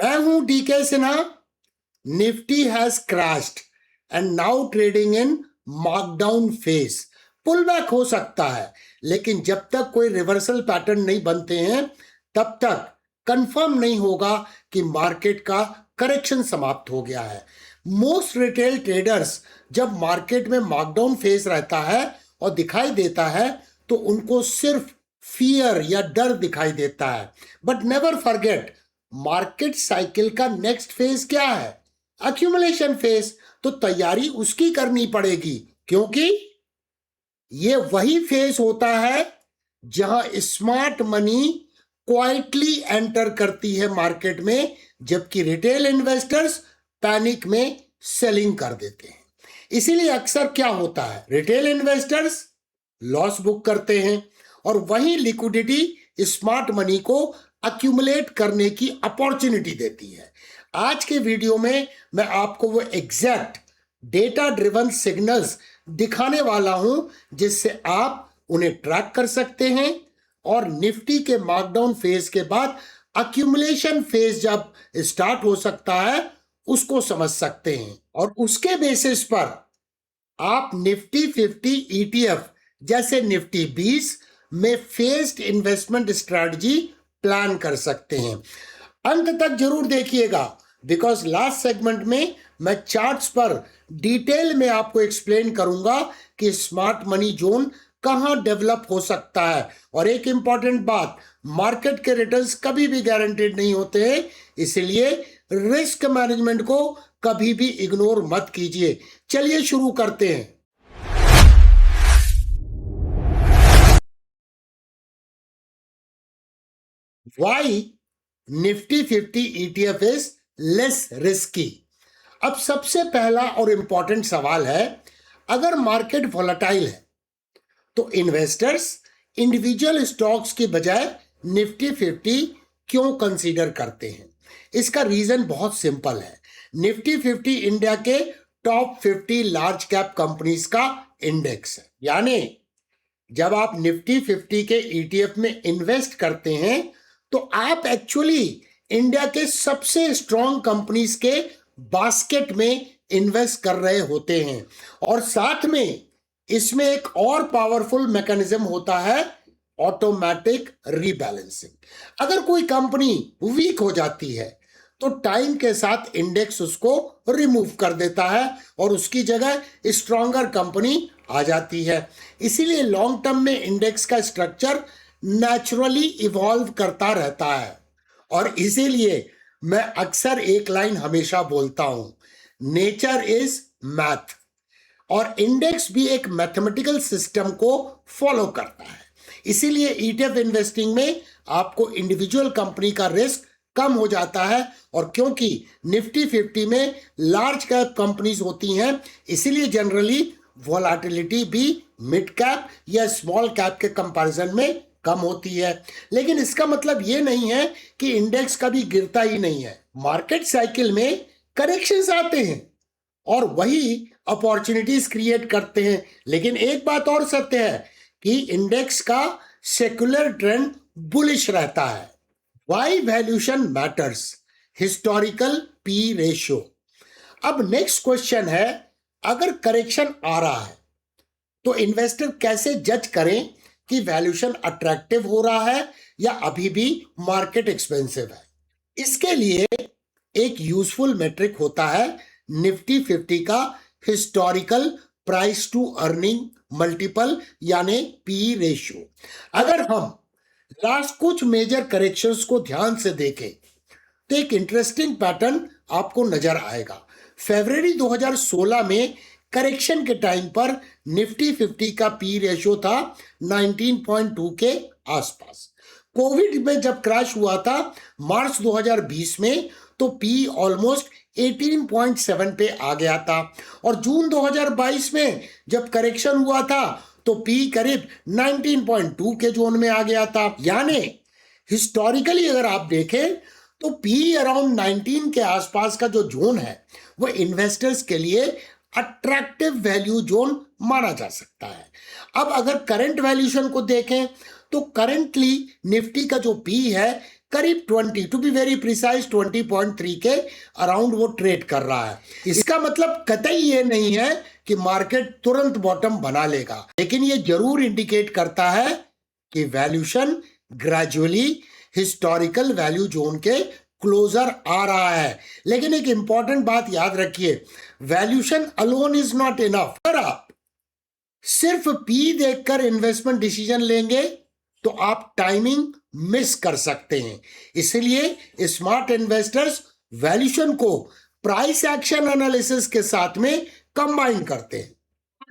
मैं हूं DK Sinha. Nifty has crashed and now trading in markdown phase. Pull back हो सकता है, लेकिन जब तक कोई रिवर्सल पैटर्न नहीं बनते हैं तब तक कंफर्म नहीं होगा कि मार्केट का करेक्शन समाप्त हो गया है। मोस्ट रिटेल ट्रेडर्स जब मार्केट में मार्कडाउन फेज रहता है और दिखाई देता है तो उनको सिर्फ फियर या डर दिखाई देता है। But never forget, market cycle का नेक्स्ट फेज क्या है? Accumulation phase. तो तैयारी उसकी करनी पड़ेगी, क्योंकि ये वही फेज होता है जहां स्मार्ट मनी क्वाइटली एंटर करती है मार्केट में, जबकि रिटेल इन्वेस्टर्स पैनिक में सेलिंग कर देते हैं। इसीलिए अक्सर क्या होता है, रिटेल इन्वेस्टर्स लॉस बुक करते हैं और वही लिक्विडिटी स्मार्ट मनी को अक्यूमुलेट करने की अपॉर्चुनिटी देती है। आज के वीडियो में मैं आपको वो एग्जैक्ट डेटा ड्रिवन सिग्नल्स दिखाने वाला हूं जिससे आप उन्हें ट्रैक कर सकते हैं और निफ्टी के मार्कडाउन फेज के बाद अक्यूमुलेशन फेज जब स्टार्ट हो सकता है उसको समझ सकते हैं, और उसके बेसिस पर आप निफ्टी 50 ETF जैसे निफ्टी 20 में फेज्ड इन्वेस्टमेंट स्ट्रेटजी प्लान कर सकते हैं। अंत तक जरूर देखिएगा, बिकॉज लास्ट सेगमेंट में मैं चार्ट्स पर डिटेल में आपको एक्सप्लेन करूंगा कि स्मार्ट मनी जोन कहां डेवलप हो सकता है। और एक इंपॉर्टेंट बात, मार्केट के रिटर्न्स कभी भी गारंटेड नहीं होते हैं, इसलिए रिस्क मैनेजमेंट को कभी भी इग्नोर मत कीजिए। चलिए शुरू करते हैं। Why Nifty 50 ETF is less risky. अब सबसे पहला और इंपॉर्टेंट सवाल है, अगर मार्केट वॉलेटाइल है तो इन्वेस्टर्स इंडिविजुअल स्टॉक्स की बजाय निफ्टी 50 क्यों कंसीडर करते हैं? इसका रीजन बहुत सिंपल है। निफ्टी 50 इंडिया के टॉप 50 लार्ज कैप कंपनीज का इंडेक्स है। यानी जब आप निफ्टी 50 के ETF में इन्वेस्ट करते हैं तो आप एक्चुअली इंडिया के सबसे स्ट्रॉन्ग कंपनीज के बास्केट में इन्वेस्ट कर रहे होते हैं। और साथ में इसमें एक और पावरफुल मैकेनिज्म होता है, ऑटोमेटिक रीबैलेंसिंग। अगर कोई कंपनी वीक हो जाती है तो टाइम के साथ इंडेक्स उसको रिमूव कर देता है और उसकी जगह स्ट्रॉन्गर कंपनी आ जाती है। इसीलिए लॉन्ग टर्म में इंडेक्स का स्ट्रक्चर नेचुरली इवॉल्व करता रहता है। और इसीलिए मैं अक्सर एक लाइन हमेशा बोलता हूं, नेचर इज मैथ, और इंडेक्स भी एक मैथमेटिकल सिस्टम को फॉलो करता है। इसीलिए ETF इन्वेस्टिंग में आपको इंडिविजुअल कंपनी का रिस्क कम हो जाता है, और क्योंकि निफ्टी 50 में लार्ज कैप कंपनीज होती हैं, इसीलिए जनरली वॉलेटिलिटी भी मिड कैप या स्मॉल कैप के कंपैरिजन में कम होती है। लेकिन इसका मतलब ये नहीं है कि इंडेक्स कभी गिरता ही नहीं है। मार्केट साइकिल में करेक्शंस आते हैं और वही अपॉर्चुनिटीज क्रिएट करते हैं। लेकिन एक बात और सत्य है कि इंडेक्स का सेक्युलर ट्रेंड बुलिश रहता है। Why valuation matters, historical P ratio. अब नेक्स्ट क्वेश्चन है, अगर करेक्शन आ रहा है तो इन्वेस्टर कैसे जज करें कि वैल्यूएशन अट्रैक्टिव हो रहा है या अभी भी मार्केट एक्सपेंसिव है? इसके लिए एक यूजफुल मेट्रिक होता है निफ्टी 50 का historical price to earning multiple यानी पी रेशियो। अगर हम लास्ट कुछ मेजर करेक्शंस को ध्यान से देखें तो एक इंटरेस्टिंग पैटर्न आपको नजर आएगा। फरवरी 2016 में करेक्शन के टाइम पर निफ्टी 50 का पी रेशियो था 19.2 के आसपास। कोविड में जब क्रैश हुआ था मार्च 2020 में, तो पी ऑलमोस्ट 18.7 पे आ गया था। और जून 2022 में जब करेक्शन हुआ था तो पी करीब 19.2 के जोन में आ गया था। यानी हिस्टोरिकली अगर आप देखें तो पी अराउंड 19 के आसपास का जो जोन है वो इन्वेस्टर्स के लिए अट्रैक्टिव वैल्यू जोन माना जा सकता है। अब अगर करंट वैल्यूएशन को देखें तो करंटली निफ्टी का जो पी है करीब 20 टू बी वेरी प्रिसाइज 20.3 के अराउंड वो ट्रेड कर रहा है। इसका मतलब कतई ये नहीं है कि मार्केट तुरंत बॉटम बना लेगा, लेकिन ये जरूर इंडिकेट करता है कि valuation gradually historical value zone के क्लोजर आ रहा है। लेकिन एक इंपॉर्टेंट बात याद रखिए, valuation alone is not enough. अगर आप सिर्फ पी देखकर इन्वेस्टमेंट डिसीजन लेंगे तो आप टाइमिंग मिस कर सकते हैं। इसलिए स्मार्ट इन्वेस्टर्स वैल्यूएशन को प्राइस एक्शन एनालिसिस के साथ में कंबाइन करते हैं।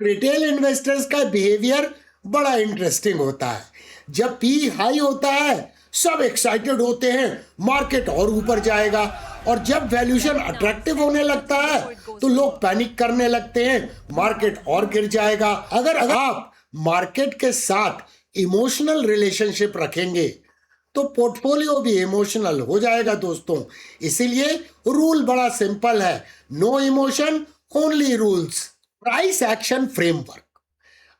रिटेल इन्वेस्टर्स का बिहेवियर बड़ा इंटरेस्टिंग होता है। जब पी हाई होता है सब एक्साइटेड होते हैं, मार्केट और ऊपर जाएगा, और जब वैल्यूएशन अट्रैक्टिव होने लगता है तो लोग पैनिक करने लगते हैं, मार्केट और गिर जाएगा। अगर आप मार्केट के साथ इमोशनल रिलेशनशिप रखेंगे तो पोर्टफोलियो भी इमोशनल हो जाएगा दोस्तों। इसीलिए रूल बड़ा सिंपल है, no emotion only rules. Price action framework.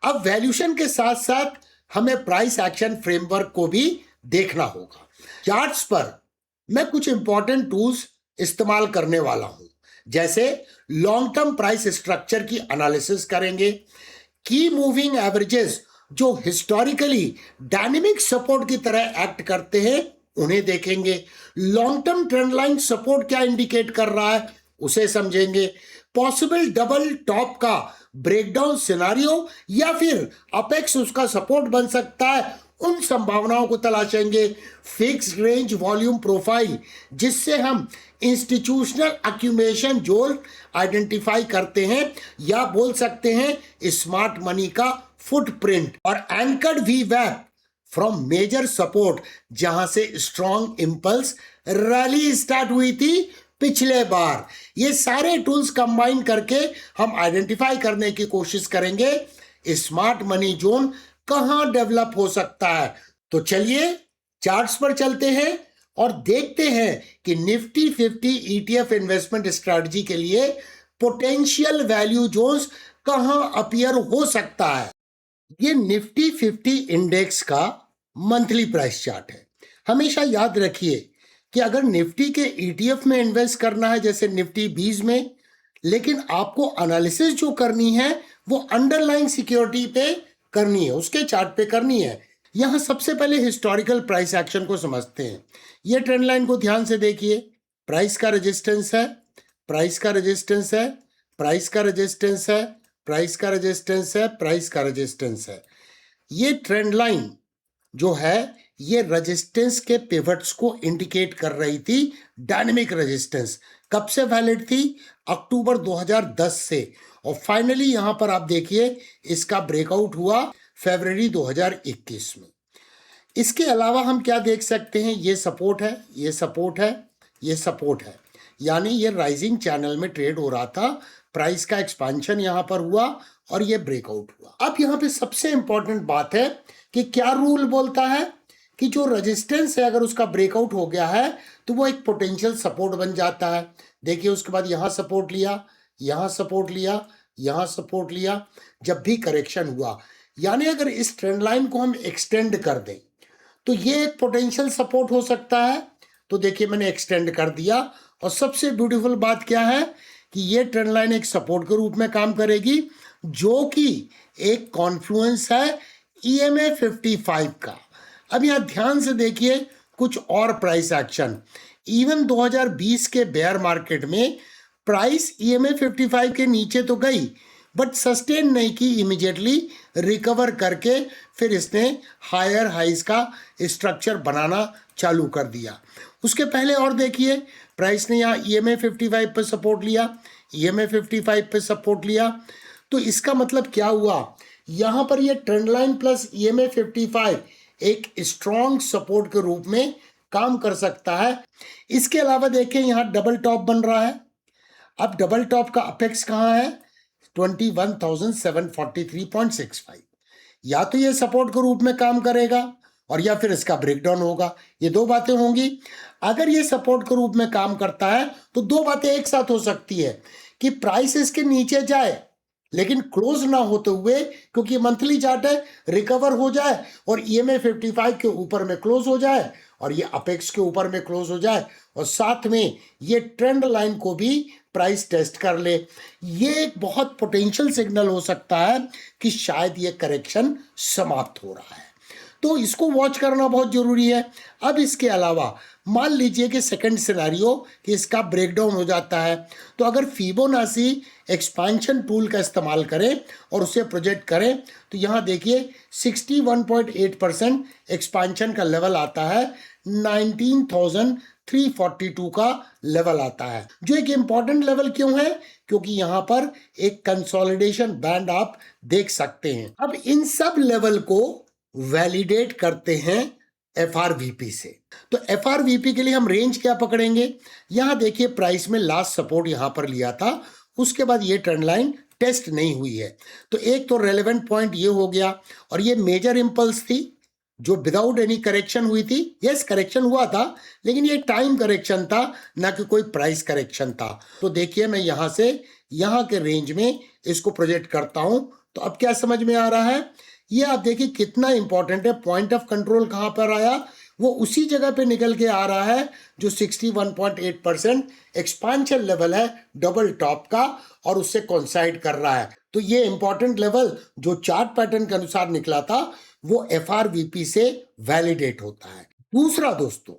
अब वैल्यूएशन के साथ साथ हमें प्राइस एक्शन फ्रेमवर्क को भी देखना होगा। चार्ट्स पर मैं कुछ इंपॉर्टेंट टूल्स इस्तेमाल करने वाला हूं, जैसे लॉन्ग टर्म प्राइस स्ट्रक्चर की एनालिसिस करेंगे, की मूविंग एवरेजेस जो हिस्टोरिकली डायनेमिक सपोर्ट की तरह एक्ट करते हैं उन्हें देखेंगे, long term trend line support क्या इंडिकेट कर रहा है उसे समझेंगे, पॉसिबल डबल टॉप का ब्रेकडाउन सिनारियो या फिर अपेक्स उसका सपोर्ट बन सकता है, उन संभावनाओं को तलाशेंगे, फिक्स्ड रेंज वॉल्यूम प्रोफाइल जिससे हम इंस्टीट्यूशनल एक्यूमुलेशन जोन आइडेंटिफाई करते हैं या बोल सकते हैं स्मार्ट मनी का फुटप्रिंट, और एंकर्ड वी वैप फ्रॉम मेजर सपोर्ट जहां से स्ट्रॉन्ग इंपल्स रैली स्टार्ट हुई थी पिछले बार। ये सारे टूल्स कंबाइन करके हम आइडेंटिफाई करने की कोशिश करेंगे स्मार्ट मनी जोन कहां डेवलप हो सकता है। तो चलिए चार्ट्स पर चलते हैं और देखते हैं कि निफ्टी 50 ETF इन्वेस्टमेंट स्ट्रेटजी के लिए पोटेंशियल वैल्यू जोन्स कहां अपीयर हो सकता है। ये निफ्टी 50 इंडेक्स का मंथली प्राइस चार्ट है। हमेशा याद रखिए कि अगर निफ्टी के ETF में इन्वेस्ट करना है जैसे निफ्टी 20 में, लेकिन आपको एनालिसिस जो करनी है वो अंडरलाइन सिक्योरिटी पे करनी है, उसके चार्ट पे करनी है। यहां सबसे पहले हिस्टोरिकल प्राइस एक्शन को समझते हैं। ये ट्रेंड लाइन को ध्यान से देखिए, प्राइस का रेजिस्टेंस है, प्राइस का रेजिस्टेंस है, प्राइस का रेजिस्टेंस है, प्राइस का रेजिस्टेंस है, प्राइस का रेजिस्टेंस है। ये ट्रेंड लाइन जो है ये रेजिस्टेंस के पिवट्स को इंडिकेट कर रही थी। डायनेमिक रेजिस्टेंस कब से वैलिड थी? अक्टूबर 2010 से, और फाइनली यहां पर आप देखिए इसका ब्रेकआउट हुआ फरवरी 2021 में। इसके अलावा हम क्या देख सकते हैं, ये सपोर्ट है, ये सपोर्ट है, ये सपोर्ट है, यानी ये राइजिंग चैनल में ट्रेड हो रहा था, प्राइस का एक्सपेंशन यहां पर हुआ और ये ब्रेकआउट हुआ। अब यहां पे सबसे इंपॉर्टेंट बात है कि क्या रूल बोलता है कि जो रेजिस्टेंस है अगर उसका ब्रेकआउट हो गया है तो वो एक पोटेंशियल सपोर्ट बन जाता है। देखिए उसके बाद यहां सपोर्ट लिया, यहां सपोर्ट लिया, यहां सपोर्ट लिया, जब भी करेक्शन हुआ, यानी अगर इस ट्रेंड लाइन को हम एक्सटेंड कर दें तो ये एक पोटेंशियल सपोर्ट हो सकता है। तो देखिए मैंने एक्सटेंड कर दिया, और सबसे ब्यूटीफुल बात क्या है कि ये ट्रेंड लाइन एक सपोर्ट के रूप में काम करेगी, जो कि एक कॉन्फ्लुएंस है EMA 55 का। अब यहां ध्यान से देखिए कुछ और प्राइस एक्शन। इवन 2020 के बेयर मार्केट में प्राइस EMA 55 के नीचे तो गई बट सस्टेन नहीं की, इमीडिएटली रिकवर करके फिर इसने हायर हाइज का स्ट्रक्चर बनाना चालू कर दिया। उसके पहले और देखिए प्राइस ने यहाँ EMA 55 पे सपोर्ट लिया, EMA 55 पे सपोर्ट लिया, तो इसका मतलब क्या हुआ, यहाँ पर ये ट्रेंड लाइन प्लस EMA 55 एक स्ट्रॉन्ग सपोर्ट के रूप में काम कर सकता है। इसके अलावा देखें यहाँ डबल टॉप बन रहा है। अब डबल टॉप का अपेक्स कहाँ है? 21,743.65। या तो ये सपोर्ट के रूप में काम करेगा और या फिर इसका ब्रेकडाउन होगा, ये दो बातें होंगी। अगर ये सपोर्ट के रूप में काम करता है तो दो बातें एक साथ हो सकती है कि प्राइस इसके नीचे जाए लेकिन क्लोज ना होते हुए, क्योंकि मंथली चार्ट है, रिकवर हो जाए और EMA 55 के ऊपर में क्लोज हो जाए और ये अपेक्स के ऊपर में क्लोज हो जाए और साथ में ये ट्रेंड लाइन को भी प्राइस टेस्ट कर ले, ये एक बहुत पोटेंशियल सिग्नल हो सकता है कि शायद ये करेक्शन समाप्त हो रहा है। तो इसको वॉच करना बहुत जरूरी है। अब इसके अलावा मान लीजिए कि सेकंड सिनेरियो कि इसका ब्रेकडाउन हो जाता है, तो अगर फिबोनाची एक्सपेंशन टूल का इस्तेमाल करें और उसे प्रोजेक्ट करें तो यहाँ देखिए 61.8% एक्सपेंशन का लेवल आता है, 19,342 का लेवल आता है, जो एक इंपॉर्टेंट लेवल क्यों है, क्योंकि यहाँ पर एक कंसोलिडेशन बैंड आप देख सकते हैं। अब इन सब लेवल को वैलिडेट करते हैं FRVP से। तो FRVP के लिए हम रेंज क्या पकड़ेंगे, यहां देखिए प्राइस में लास्ट सपोर्ट यहां पर लिया था, उसके बाद ये ट्रेंड लाइन टेस्ट नहीं हुई है, तो एक तो रेलेवेंट पॉइंट ये हो गया। और ये मेजर इंपल्स थी जो विदाउट एनी करेक्शन हुई थी। यस, करेक्शन हुआ था लेकिन ये टाइम करेक्शन था, ना कि कोई प्राइस करेक्शन था। तो देखिए मैं यहां से यहां के रेंज में इसको प्रोजेक्ट करता हूं, तो अब क्या समझ में आ रहा है, ये आप देखिए कितना इंपॉर्टेंट है। पॉइंट ऑफ कंट्रोल कहां पर आया, वो उसी जगह पे निकल के आ रहा है जो 61.8% एक्सपांशन लेवल है डबल टॉप का, और उससे कोइंसाइड कर रहा है। तो ये इंपॉर्टेंट लेवल जो चार्ट पैटर्न के अनुसार निकला था वो FRVP से वैलिडेट होता है। दूसरा दोस्तों,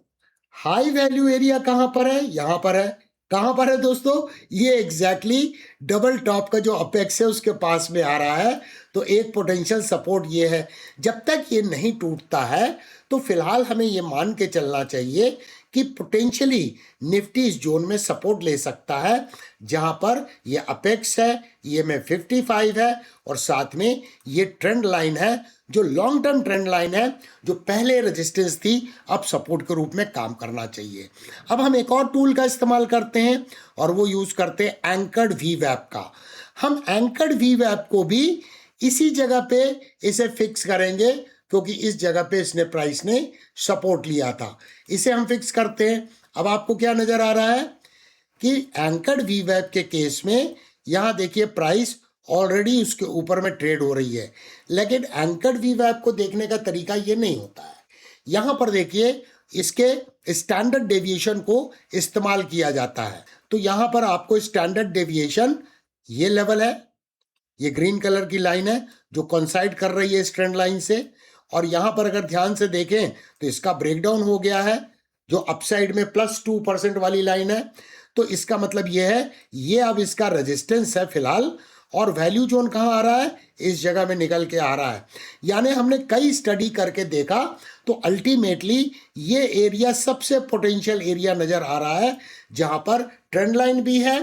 हाई वैल्यू एरिया कहां पर है, यहां पर है। कहां पर है दोस्तों, ये एग्जैक्टली डबल टॉप का जो अपेक्स है उसके पास में आ रहा है। तो एक पोटेंशियल सपोर्ट ये है, जब तक ये नहीं टूटता है तो फिलहाल हमें ये मान के चलना चाहिए कि पोटेंशियली निफ्टी इस जोन में सपोर्ट ले सकता है, जहां पर ये अपेक्स है, ये में 55 है, और साथ में ये ट्रेंड लाइन है जो लॉन्ग टर्म ट्रेंड लाइन है, जो पहले रेजिस्टेंस थी अब सपोर्ट के रूप में काम करना चाहिए। अब हम एक और टूल का इस्तेमाल करते हैं और वो यूज करते हैं एंकर्ड VWAP का। हम एंकर्ड VWAP को भी इसी जगह पे इसे फिक्स करेंगे, क्योंकि इस जगह पे इसने प्राइस ने सपोर्ट लिया था, इसे हम फिक्स करते हैं। अब आपको क्या नजर आ रहा है कि एंकर्ड VWAP के केस में यहां देखिए प्राइस ऑलरेडी उसके ऊपर में ट्रेड हो रही है, लेकिन एंकर्ड VWAP को देखने का तरीका ये नहीं होता है। यहां पर देखिए इसके स्टैंडर्ड डेविएशन को इस्तेमाल किया जाता है। तो यहां पर आपको स्टैंडर्ड डेविएशन ये लेवल है, ये ग्रीन कलर की लाइन है जो कोइंसाइड कर रही है इस ट्रेंड लाइन से, और यहां पर अगर ध्यान से देखें तो इसका ब्रेकडाउन हो गया है, जो अपसाइड में +2% वाली लाइन है। तो इसका मतलब यह है ये अब इसका रेजिस्टेंस है फिलहाल, और वैल्यू जोन कहाँ आ रहा है, इस जगह में निकल के आ रहा है। यानी हमने कई स्टडी करके देखा तो अल्टीमेटली ये एरिया सबसे पोटेंशियल एरिया नजर आ रहा है, जहां पर ट्रेंड लाइन भी है,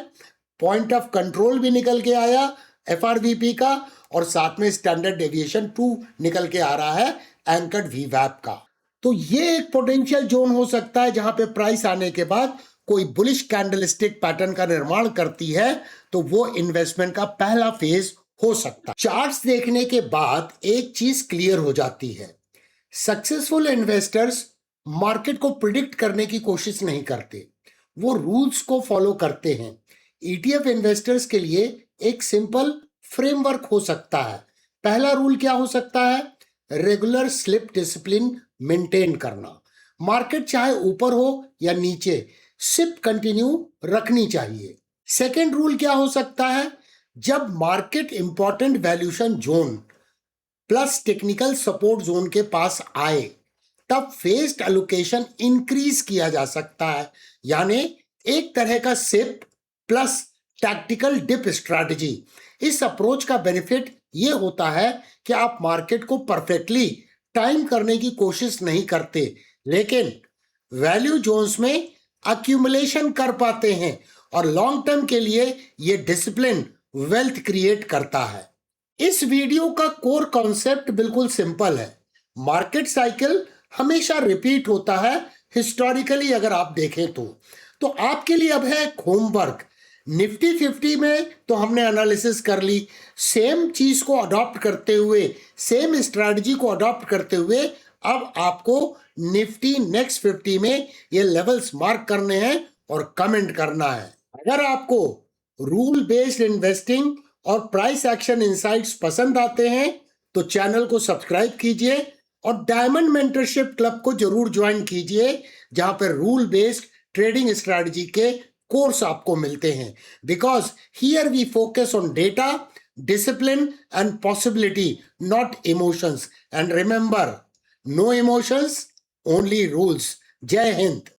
पॉइंट ऑफ कंट्रोल भी निकल के आया FRVP का, और साथ में स्टैंडर्ड डेविएशन 2 निकल के आ रहा है एंकर्ड VWAP का। तो ये एक पोटेंशियल जोन हो सकता है जहां पे प्राइस आने के बाद कोई बुलिश कैंडलस्टिक पैटर्न का निर्माण करती है, तो वो इन्वेस्टमेंट का पहला फेज हो सकता है। चार्ट्स देखने के बाद एक चीज क्लियर हो जाती है, सक्सेसफुल इन्वेस्टर्स मार्केट को प्रिडिक्ट करने की कोशिश नहीं करते, वो रूल्स को फॉलो करते हैं। ETF इन्वेस्टर्स के लिए एक सिंपल फ्रेमवर्क हो सकता है। पहला रूल क्या हो सकता है, रेगुलर स्लिप डिसिप्लिन मेंटेन करना। मार्केट चाहे ऊपर हो या नीचे, सिप कंटिन्यू रखनी चाहिए। सेकेंड रूल क्या हो सकता है, जब market important valuation zone plus technical support zone के पास आए तब फेस्ड एलोकेशन इंक्रीज किया जा सकता है। यानी एक तरह का SIP plus tactical dip strategy. इस अप्रोच का बेनिफिट ये होता है कि आप मार्केट को परफेक्टली टाइम करने की कोशिश नहीं करते, लेकिन वैल्यू जोन्स में अक्यूमुलेशन कर पाते हैं, और लॉन्ग टर्म के लिए ये डिसिप्लिन वेल्थ क्रिएट करता है। इस वीडियो का कोर कॉन्सेप्ट बिल्कुल सिंपल है, मार्केट साइकिल हमेशा रिपीट होता है हिस्टोरिकली अगर आप देखें तो आपके लिए अब है होमवर्क। निफ्टी 50 में तो हमने एनालिसिस कर ली, सेम चीज को अडॉप्ट करते हुए, सेम स्ट्रैटेजी को अडॉप्ट करते हुए अब आपको निफ्टी नेक्स्ट 50 में ये लेवल्स मार्क करने हैं और कमेंट करना है। अगर आपको रूल बेस्ड इन्वेस्टिंग और प्राइस एक्शन इनसाइट्स पसंद आते हैं तो चैनल को सब्सक्राइब कीजिए और डायमंड मेंटरशिप क्लब को जरूर ज्वाइन कीजिए, जहां पर रूल बेस्ड ट्रेडिंग स्ट्रैटेजी के कोर्स आपको मिलते हैं। Because here we focus on data, discipline and possibility, not emotions. And remember, no emotions, only rules. Jai Hind.